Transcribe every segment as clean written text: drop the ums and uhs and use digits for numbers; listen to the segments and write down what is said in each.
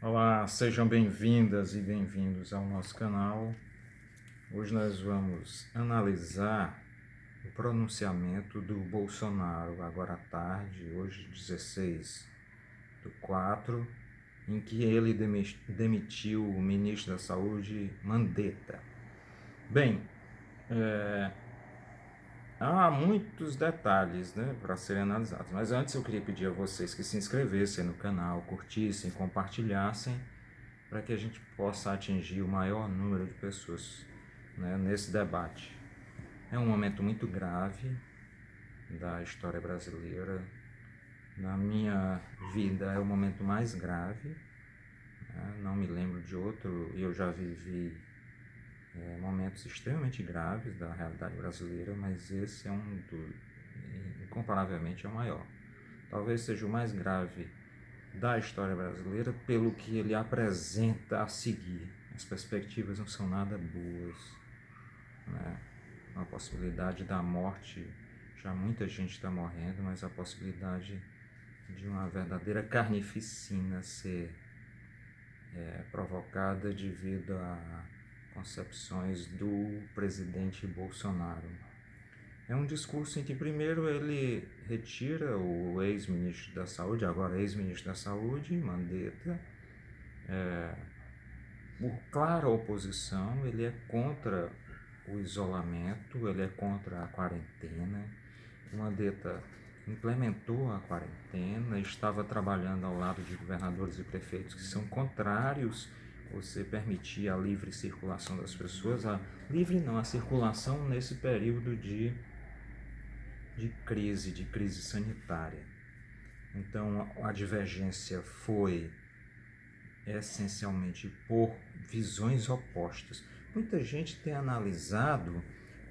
Olá, sejam bem-vindas e bem-vindos ao nosso canal. Hoje nós vamos analisar o pronunciamento do Bolsonaro agora à tarde, hoje 16/4, em que ele demitiu o ministro da Saúde, Mandetta. Bem, há muitos detalhes, para serem analisados, mas antes eu queria pedir a vocês que se inscrevessem no canal, curtissem, compartilhassem, para que a gente possa atingir o maior número de pessoas, nesse debate. É um momento muito grave da história brasileira. Na minha vida é o momento mais grave, não me lembro de outro, e eu já vivi momentos extremamente graves da realidade brasileira, mas esse é incomparavelmente, é o maior. Talvez seja o mais grave da história brasileira pelo que ele apresenta a seguir. As perspectivas não são nada boas, a possibilidade da morte, já muita gente está morrendo, mas a possibilidade de uma verdadeira carnificina ser provocada devido a concepções do presidente Bolsonaro. É um discurso em que primeiro ele retira o ex-ministro da Saúde, agora ex-ministro da Saúde, Mandetta, por clara oposição. Ele é contra o isolamento, ele é contra a quarentena. O Mandetta implementou a quarentena, estava trabalhando ao lado de governadores e prefeitos que são contrários você permitir a livre circulação das pessoas, a circulação nesse período de crise sanitária. Então a divergência foi essencialmente por visões opostas. Muita gente tem analisado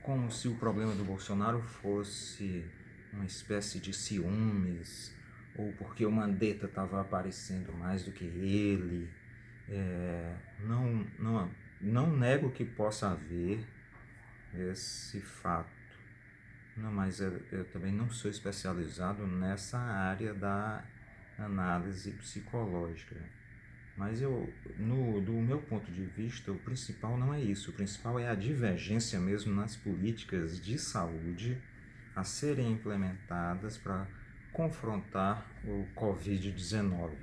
como se o problema do Bolsonaro fosse uma espécie de ciúmes, ou porque o Mandetta estava aparecendo mais do que ele. Não nego que possa haver esse fato. Não, mas eu também não sou especializado nessa área da análise psicológica. Mas do meu ponto de vista, o principal não é isso. O principal é a divergência mesmo nas políticas de saúde a serem implementadas para confrontar o Covid-19.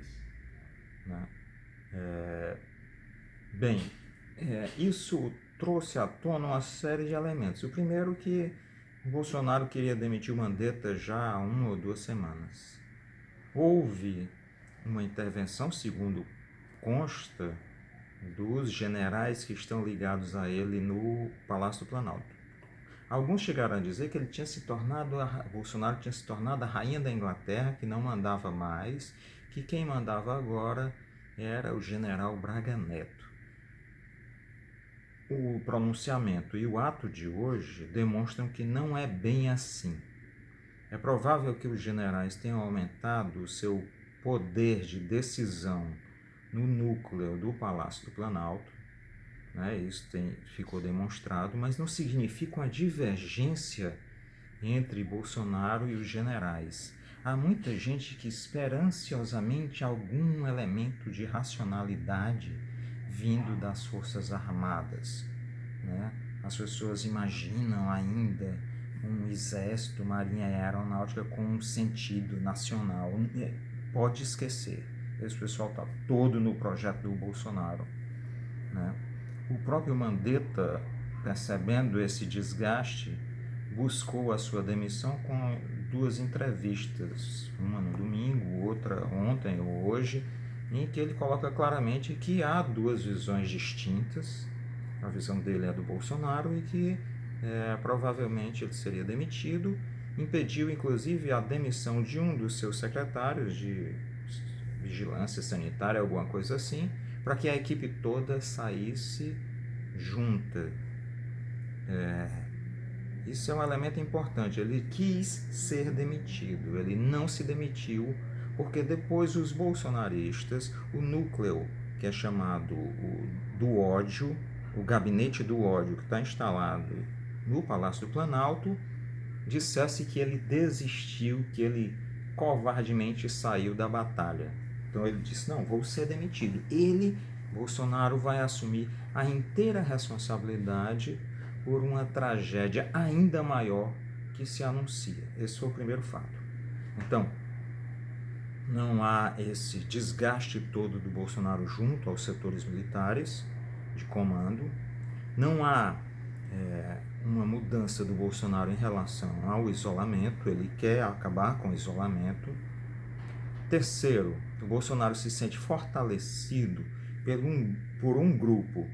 Isso trouxe à tona uma série de elementos. O primeiro, que o Bolsonaro queria demitir o Mandetta já há 1 ou 2 semanas. Houve uma intervenção, segundo consta, dos generais que estão ligados a ele no Palácio do Planalto. Alguns chegaram a dizer que Bolsonaro tinha se tornado a rainha da Inglaterra, que não mandava mais, que quem mandava agora era o general Braga Neto. O pronunciamento e o ato de hoje demonstram que não é bem assim. É provável que os generais tenham aumentado o seu poder de decisão no núcleo do Palácio do Planalto, isso ficou demonstrado, mas não significa uma divergência entre Bolsonaro e os generais. Há muita gente que espera ansiosamente algum elemento de racionalidade vindo das Forças Armadas. As pessoas imaginam ainda um exército, marinha e aeronáutica com um sentido nacional. Pode esquecer. Esse pessoal está todo no projeto do Bolsonaro. O próprio Mandetta, percebendo esse desgaste, buscou a sua demissão com 2 entrevistas, uma no domingo, outra ontem ou hoje, em que ele coloca claramente que há 2 visões distintas. A visão dele é a do Bolsonaro e que provavelmente ele seria demitido. Impediu inclusive a demissão de um dos seus secretários de vigilância sanitária, alguma coisa assim, para que a equipe toda saísse junta. Isso é um elemento importante. Ele quis ser demitido, ele não se demitiu, porque depois os bolsonaristas, o núcleo que é chamado do ódio, o gabinete do ódio que está instalado no Palácio do Planalto, dissesse que ele desistiu, que ele covardemente saiu da batalha. Então ele disse, não, vou ser demitido. Ele, Bolsonaro, vai assumir a inteira responsabilidade por uma tragédia ainda maior que se anuncia. Esse foi o primeiro fato. Então, não há esse desgaste todo do Bolsonaro junto aos setores militares de comando, não há uma mudança do Bolsonaro em relação ao isolamento, ele quer acabar com o isolamento. Terceiro, o Bolsonaro se sente fortalecido por um grupo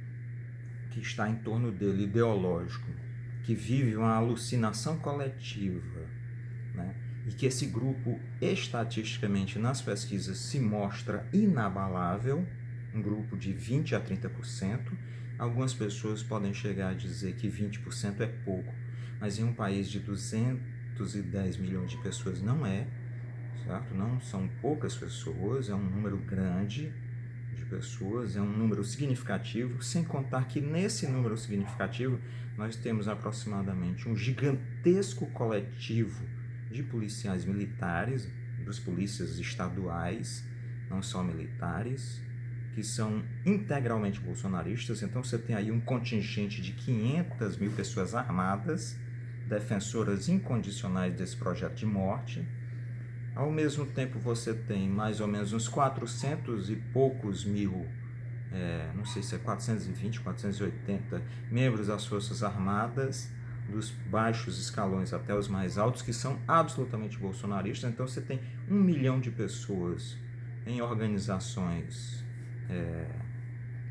que está em torno dele, ideológico, que vive uma alucinação coletiva, né? E que esse grupo, estatisticamente, nas pesquisas, se mostra inabalável, um grupo de 20% a 30%. Algumas pessoas podem chegar a dizer que 20% é pouco, mas em um país de 210 milhões de pessoas não é, certo? Não são poucas pessoas, é um número grande de pessoas, é um número significativo, sem contar que nesse número significativo nós temos aproximadamente um gigantesco coletivo de policiais militares, dos polícias estaduais, não só militares, que são integralmente bolsonaristas. Então você tem aí um contingente de 500 mil pessoas armadas, defensoras incondicionais desse projeto de morte. Ao mesmo tempo você tem mais ou menos uns 400 e poucos mil, não sei se é 420, 480 membros das Forças Armadas, dos baixos escalões até os mais altos, que são absolutamente bolsonaristas. Então você tem 1 milhão de pessoas em organizações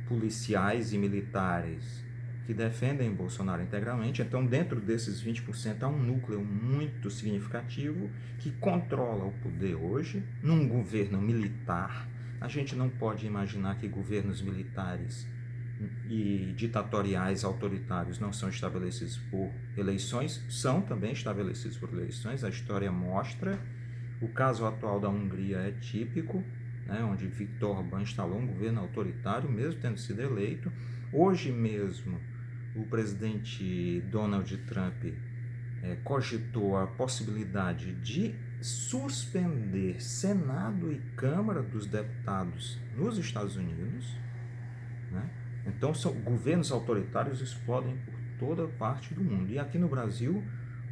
policiais e militares que defendem Bolsonaro integralmente. Então, dentro desses 20%, há um núcleo muito significativo que controla o poder hoje, num governo militar. A gente não pode imaginar que governos militares e ditatoriais, autoritários, não são estabelecidos por eleições. São também estabelecidos por eleições, a história mostra. O caso atual da Hungria é típico, né, onde Viktor Orbán instalou um governo autoritário, mesmo tendo sido eleito. Hoje mesmo, o presidente Donald Trump cogitou a possibilidade de suspender Senado e Câmara dos Deputados nos Estados Unidos, né? Então, governos autoritários explodem por toda parte do mundo. E aqui no Brasil,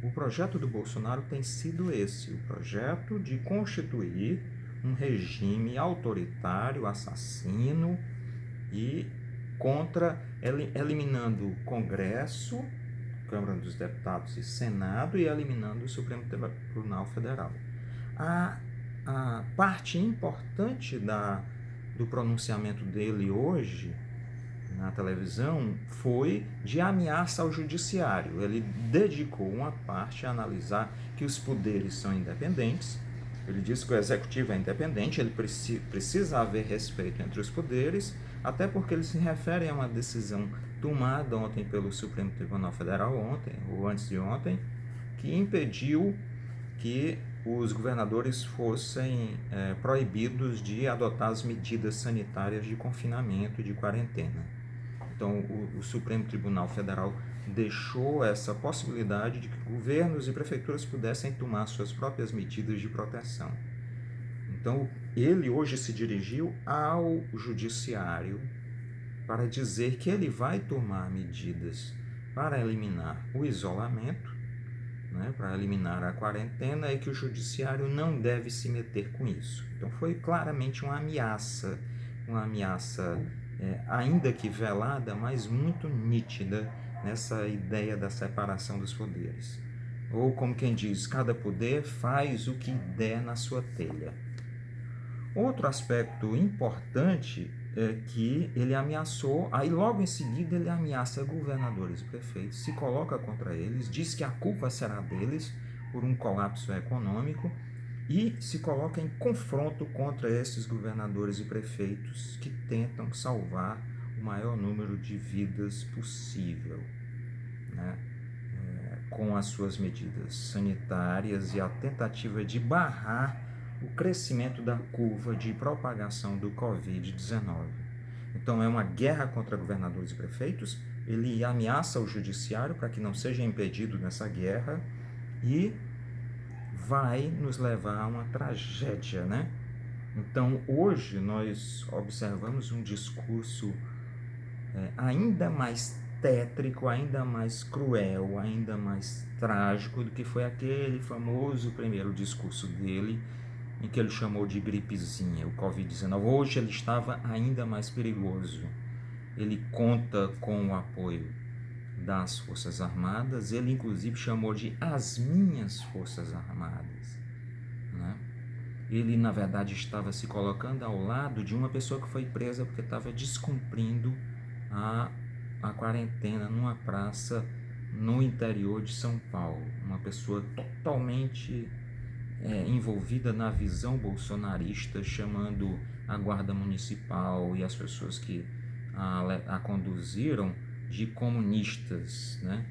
o projeto do Bolsonaro tem sido esse, o projeto de constituir um regime autoritário, assassino e eliminando o Congresso, Câmara dos Deputados e Senado, e eliminando o Supremo Tribunal Federal. A parte importante do pronunciamento dele hoje na televisão foi de ameaça ao judiciário. Ele dedicou uma parte a analisar que os poderes são independentes. Ele disse que o executivo é independente, ele precisa haver respeito entre os poderes, até porque eles se referem a uma decisão tomada ontem pelo Supremo Tribunal Federal, ontem ou antes de ontem, que impediu que os governadores fossem proibidos de adotar as medidas sanitárias de confinamento e de quarentena. Então, o Supremo Tribunal Federal deixou essa possibilidade de que governos e prefeituras pudessem tomar suas próprias medidas de proteção. Então, ele hoje se dirigiu ao judiciário para dizer que ele vai tomar medidas para eliminar o isolamento, né, para eliminar a quarentena, e que o judiciário não deve se meter com isso. Então, foi claramente uma ameaça ainda que velada, mas muito nítida nessa ideia da separação dos poderes. Ou, como quem diz, cada poder faz o que der na sua telha. Outro aspecto importante é que ele ameaçou, aí logo em seguida ele ameaça governadores e prefeitos, se coloca contra eles, diz que a culpa será deles por um colapso econômico e se coloca em confronto contra esses governadores e prefeitos que tentam salvar o maior número de vidas possível, né? Com as suas medidas sanitárias e a tentativa de barrar o crescimento da curva de propagação do Covid-19. Então é uma guerra contra governadores e prefeitos, ele ameaça o judiciário para que não seja impedido nessa guerra e vai nos levar a uma tragédia, né? Então, hoje nós observamos um discurso ainda mais tétrico, ainda mais cruel, ainda mais trágico do que foi aquele famoso primeiro discurso dele, em que ele chamou de gripezinha, o Covid-19. Hoje ele estava ainda mais perigoso. Ele conta com o apoio das Forças Armadas, ele inclusive chamou de as minhas Forças Armadas, né? Ele, na verdade, estava se colocando ao lado de uma pessoa que foi presa porque estava descumprindo a quarentena numa praça no interior de São Paulo. Uma pessoa totalmente envolvida na visão bolsonarista, chamando a Guarda Municipal e as pessoas que a conduziram de comunistas, né?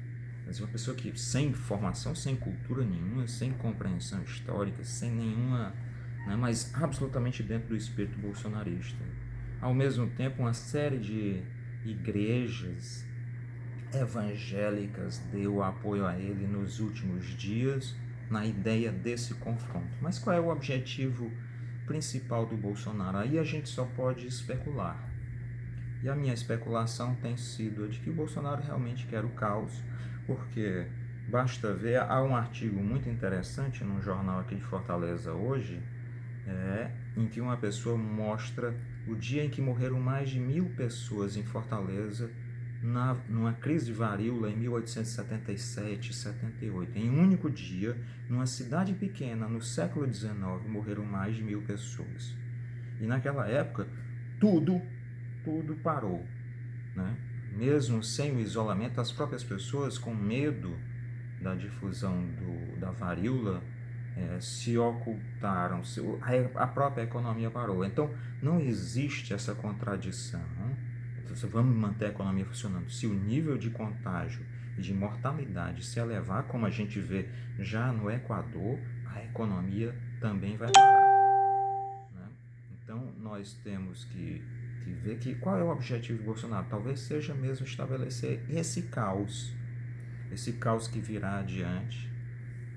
Mas uma pessoa que sem formação, sem cultura nenhuma, sem compreensão histórica, sem nenhuma, né, mas absolutamente dentro do espírito bolsonarista. Ao mesmo tempo, uma série de igrejas evangélicas deu apoio a ele nos últimos dias na ideia desse confronto. Mas qual é o objetivo principal do Bolsonaro? Aí a gente só pode especular. E a minha especulação tem sido a de que o Bolsonaro realmente quer o caos, porque basta ver, há um artigo muito interessante num jornal aqui de Fortaleza hoje, em que uma pessoa mostra o dia em que morreram mais de 1.000 pessoas em Fortaleza numa crise de varíola em 1877 e 78. Em um único dia, numa cidade pequena, no século XIX, morreram mais de 1.000 pessoas. E naquela época, tudo parou, né? Mesmo sem o isolamento, as próprias pessoas, com medo da difusão da varíola, se ocultaram, a própria economia parou. Então, não existe essa contradição. Então, vamos manter a economia funcionando. Se o nível de contágio e de mortalidade se elevar, como a gente vê já no Equador, a economia também vai parar, né? Então, nós temos que ver que qual é o objetivo de Bolsonaro. Talvez seja mesmo estabelecer esse caos que virá adiante.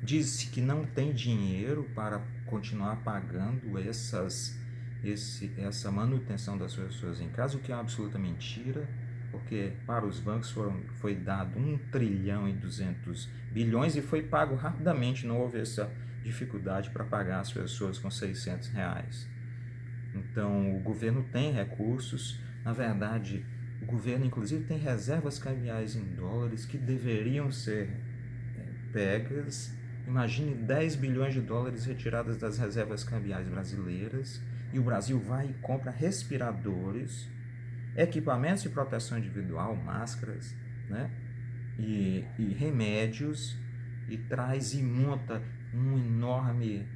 Diz-se que não tem dinheiro para continuar pagando essa manutenção das pessoas em casa, o que é uma absoluta mentira, porque para os bancos foi dado 1,2 trilhão e foi pago rapidamente, não houve essa dificuldade para pagar as pessoas com R$ 600. Então, o governo tem recursos, na verdade, o governo inclusive tem reservas cambiais em dólares que deveriam ser pegas. Imagine 10 bilhões de dólares retiradas das reservas cambiais brasileiras, e o Brasil vai e compra respiradores, equipamentos de proteção individual, máscaras, né? e remédios, e traz e monta um enorme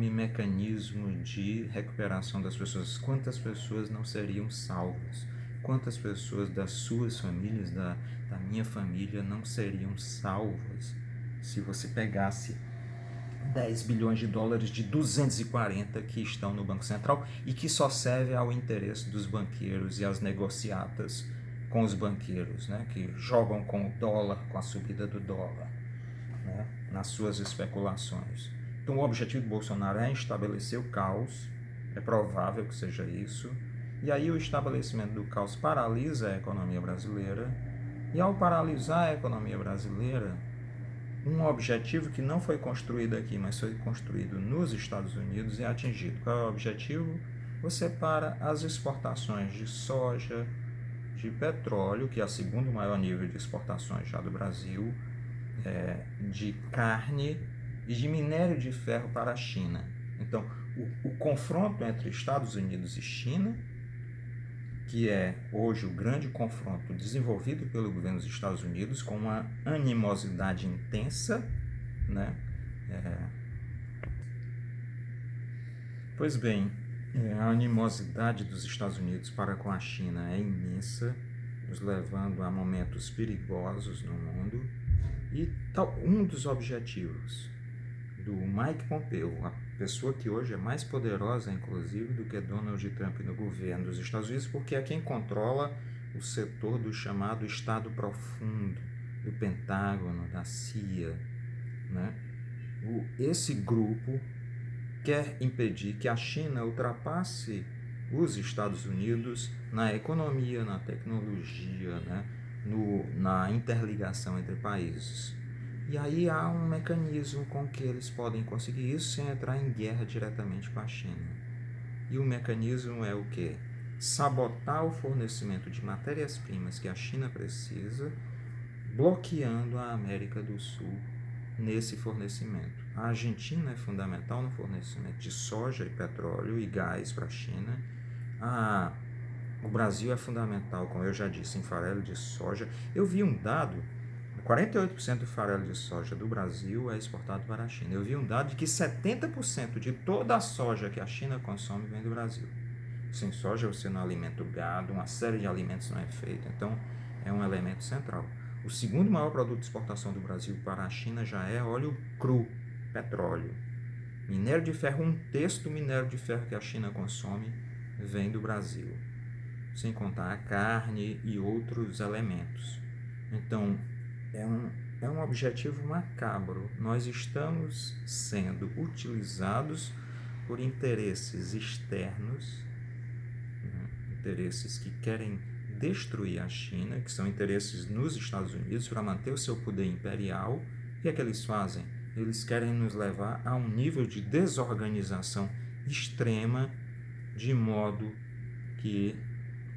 mecanismo de recuperação das pessoas. Quantas pessoas não seriam salvas? Quantas pessoas das suas famílias, da minha família, não seriam salvas se você pegasse 10 bilhões de dólares de 240 que estão no Banco Central e que só serve ao interesse dos banqueiros e às negociatas com os banqueiros, né, que jogam com o dólar, com a subida do dólar, né, nas suas especulações. Então, o objetivo do Bolsonaro é estabelecer o caos, é provável que seja isso, e aí o estabelecimento do caos paralisa a economia brasileira, e ao paralisar a economia brasileira, um objetivo que não foi construído aqui, mas foi construído nos Estados Unidos é atingido. Qual é o objetivo? Você para as exportações de soja, de petróleo, que é o segundo maior nível de exportações já do Brasil, de carne e de minério de ferro para a China. Então, o confronto entre Estados Unidos e China, que é hoje o grande confronto desenvolvido pelo governo dos Estados Unidos com uma animosidade intensa, né? Pois bem, a animosidade dos Estados Unidos para com a China é imensa, nos levando a momentos perigosos no mundo. E um dos objetivos do Mike Pompeo, a pessoa que hoje é mais poderosa, inclusive, do que Donald Trump no governo dos Estados Unidos, porque é quem controla o setor do chamado Estado Profundo, do Pentágono, da CIA, né? Esse grupo quer impedir que a China ultrapasse os Estados Unidos na economia, na tecnologia, né? Na interligação entre países. E aí há um mecanismo com que eles podem conseguir isso sem entrar em guerra diretamente com a China. E o mecanismo é o quê? Sabotar o fornecimento de matérias-primas que a China precisa, bloqueando a América do Sul nesse fornecimento. A Argentina é fundamental no fornecimento de soja e petróleo e gás para a China. O Brasil é fundamental, como eu já disse, em farelo de soja. Eu vi um dado, 48% do farelo de soja do Brasil é exportado para a China. Eu vi um dado de que 70% de toda a soja que a China consome vem do Brasil. Sem soja você não alimenta o gado, uma série de alimentos não é feita, então é um elemento central. O segundo maior produto de exportação do Brasil para a China já é óleo cru, petróleo. Minério de ferro, 1/3 do minério de ferro que a China consome vem do Brasil, sem contar a carne e outros elementos. Então, é um objetivo macabro. Nós estamos sendo utilizados por interesses externos, né? Interesses que querem destruir a China, que são interesses nos Estados Unidos para manter o seu poder imperial. O que é que eles fazem? Eles querem nos levar a um nível de desorganização extrema, de modo que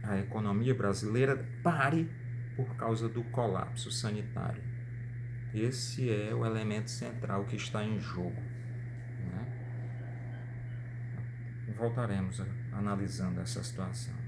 a economia brasileira pare por causa do colapso sanitário. Esse é o elemento central que está em jogo, né? Voltaremos analisando essa situação.